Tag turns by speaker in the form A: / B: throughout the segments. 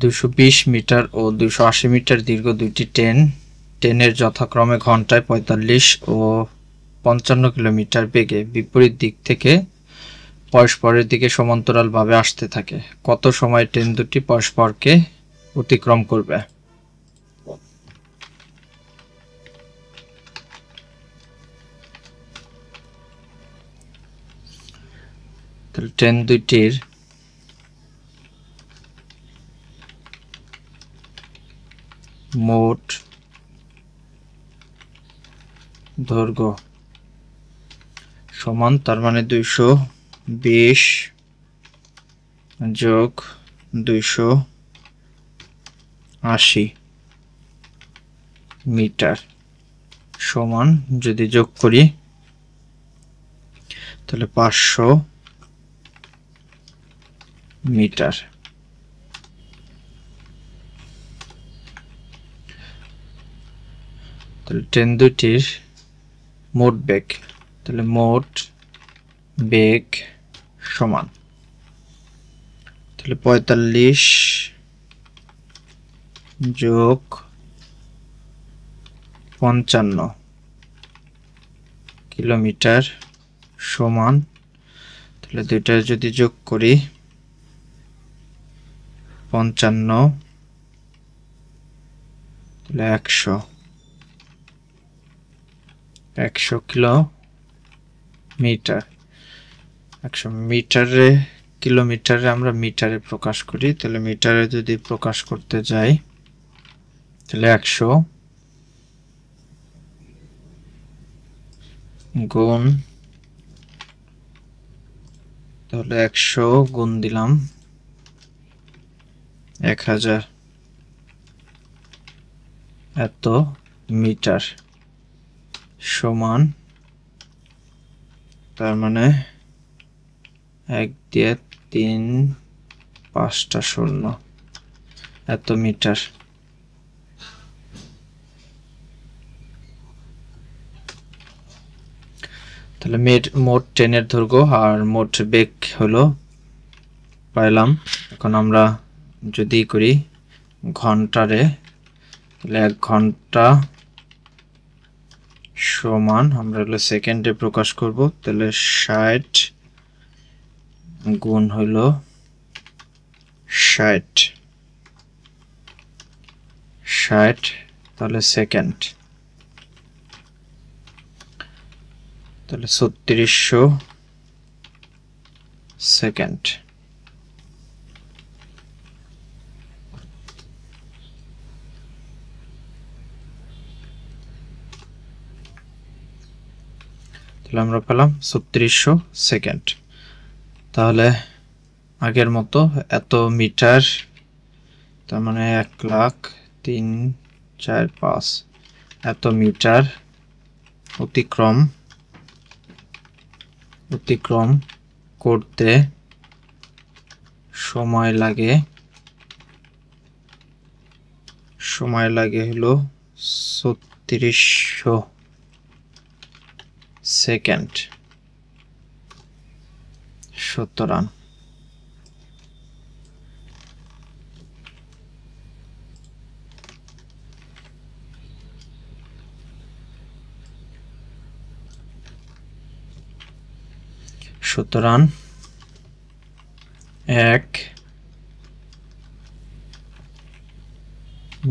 A: 220 metre ও 280 metre দীর্ঘ দুইটি ট্রেনের যথাক্রমে ঘন্টায় 45 ও 55 কিলোমিটার বেগে বিপরীত দিক থেকে পরস্পরের দিকে সমান্তরালভাবে আসতে থাকে। কত সময় ট্রেন দুটি পরস্পরকে অতিক্রম করবে? ট্রেন দুইটির মোট দৈর্ঘ্য সমান, তার মানে 220 যোগ 280 মিটার সমান, যদি যোগ করি তাহলে 500 মিটার। তাহলে ট্রেন দুটির মোট বেগ, তাহলে মোট বেগ সমান, তাহলে 45 যোগ 55 কিলোমিটার সমান, তাহলে দুইটা যদি যোগ করি 55, তাহলে 100 কিলোমিটার। 100 মিটারে, কিলোমিটারে আমরা মিটারে প্রকাশ করি, তাহলে মিটারে যদি প্রকাশ করতে যাই তাহলে 100 গুণ, তাহলে 100 গুণ দিলাম 1000, এত মিটার সমান, তার মানে 1 দিয়ে 3 5টা শূন্য, এত মিটার। তাহলে মোট ট্রেনের দৈর্ঘ্য আর মোট বেগ হলো পাইলাম। এখন আমরা যদি করি ঘন্টারে, তাহলে 1 ঘন্টা সমান, আমরা হলো সেকেন্ডে প্রকাশ করব, তাহলে 60 গুণ হইল 60, তাহলে সেকেন্ড, তাহলে 3600 সেকেন্ড। তাহলে আমরা পেলাম 3600 সেকেন্ড। তাহলে আগের মতো এত মিটার, তার মানে 1,03,4,5 এত মিটার অতিক্রম করতে সময় লাগে হলো 3600 সেকেন্ড। সুতরাং সুতরাং 1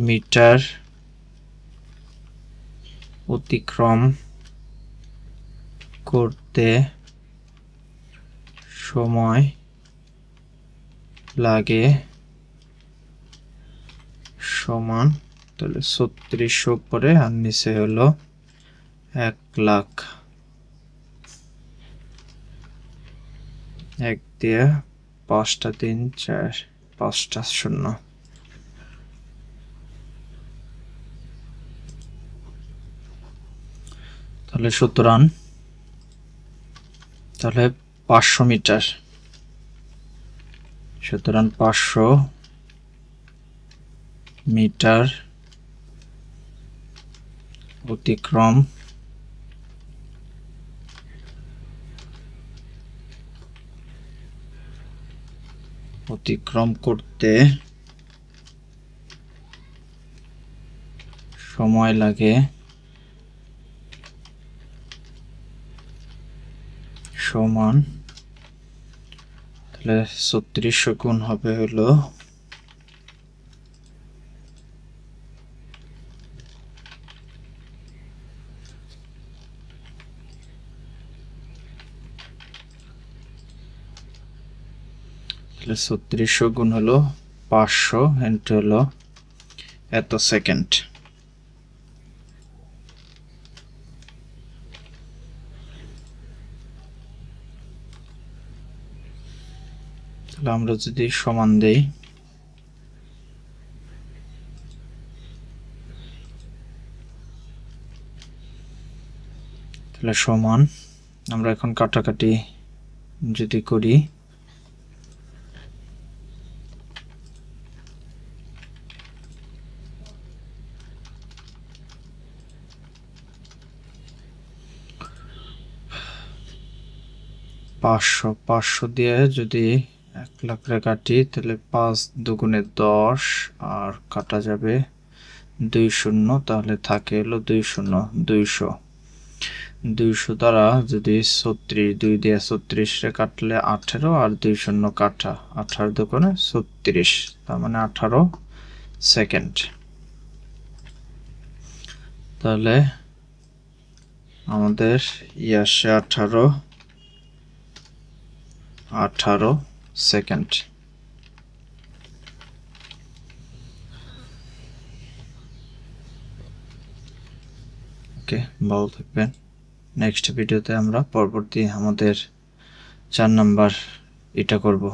A: মিটার অতিক্রম করতে সময় লাগে সমান, তাহলে 3600 পরে আর নিচে হলো 1,00,000, 1 দিয়ে 5টা 3 4 5টা শূন্য। তাহলে সুতরাং 500 মিটার, সুতরাং 500 মিটার অতিক্রম করতে সময় লাগে সমান, তাহলে 3600 গুণ হবে হলো 3600 গুণ হলো 500 ইন্টু হলো এত সেকেন্ড। তাহলে আমরা যদি সমান দেই, তাহলে সমান, আমরা এখন কাটাকাটি যদি করি, পাঁচশো দিয়ে যদি 1 লাখ কাটি তাহলে 5 দুগুণে 10 আর কাটা যাবে 2 শূন্য, তাহলে থাকে হলো 2 শূন্য 200 দ্বারা যদি 2 দিয়ে 36 রে কাটলে 18 আর 2 শূন্য কাটা 18 দুগুণে 36, তার মানে 18 সেকেন্ড। তাহলে আমাদের আসে 18 সেকেন্ড। ওকে, ভালো থাকবেন। নেক্সট ভিডিওতে আমরা পরবর্তী আমাদের 4 নাম্বার এটা করব।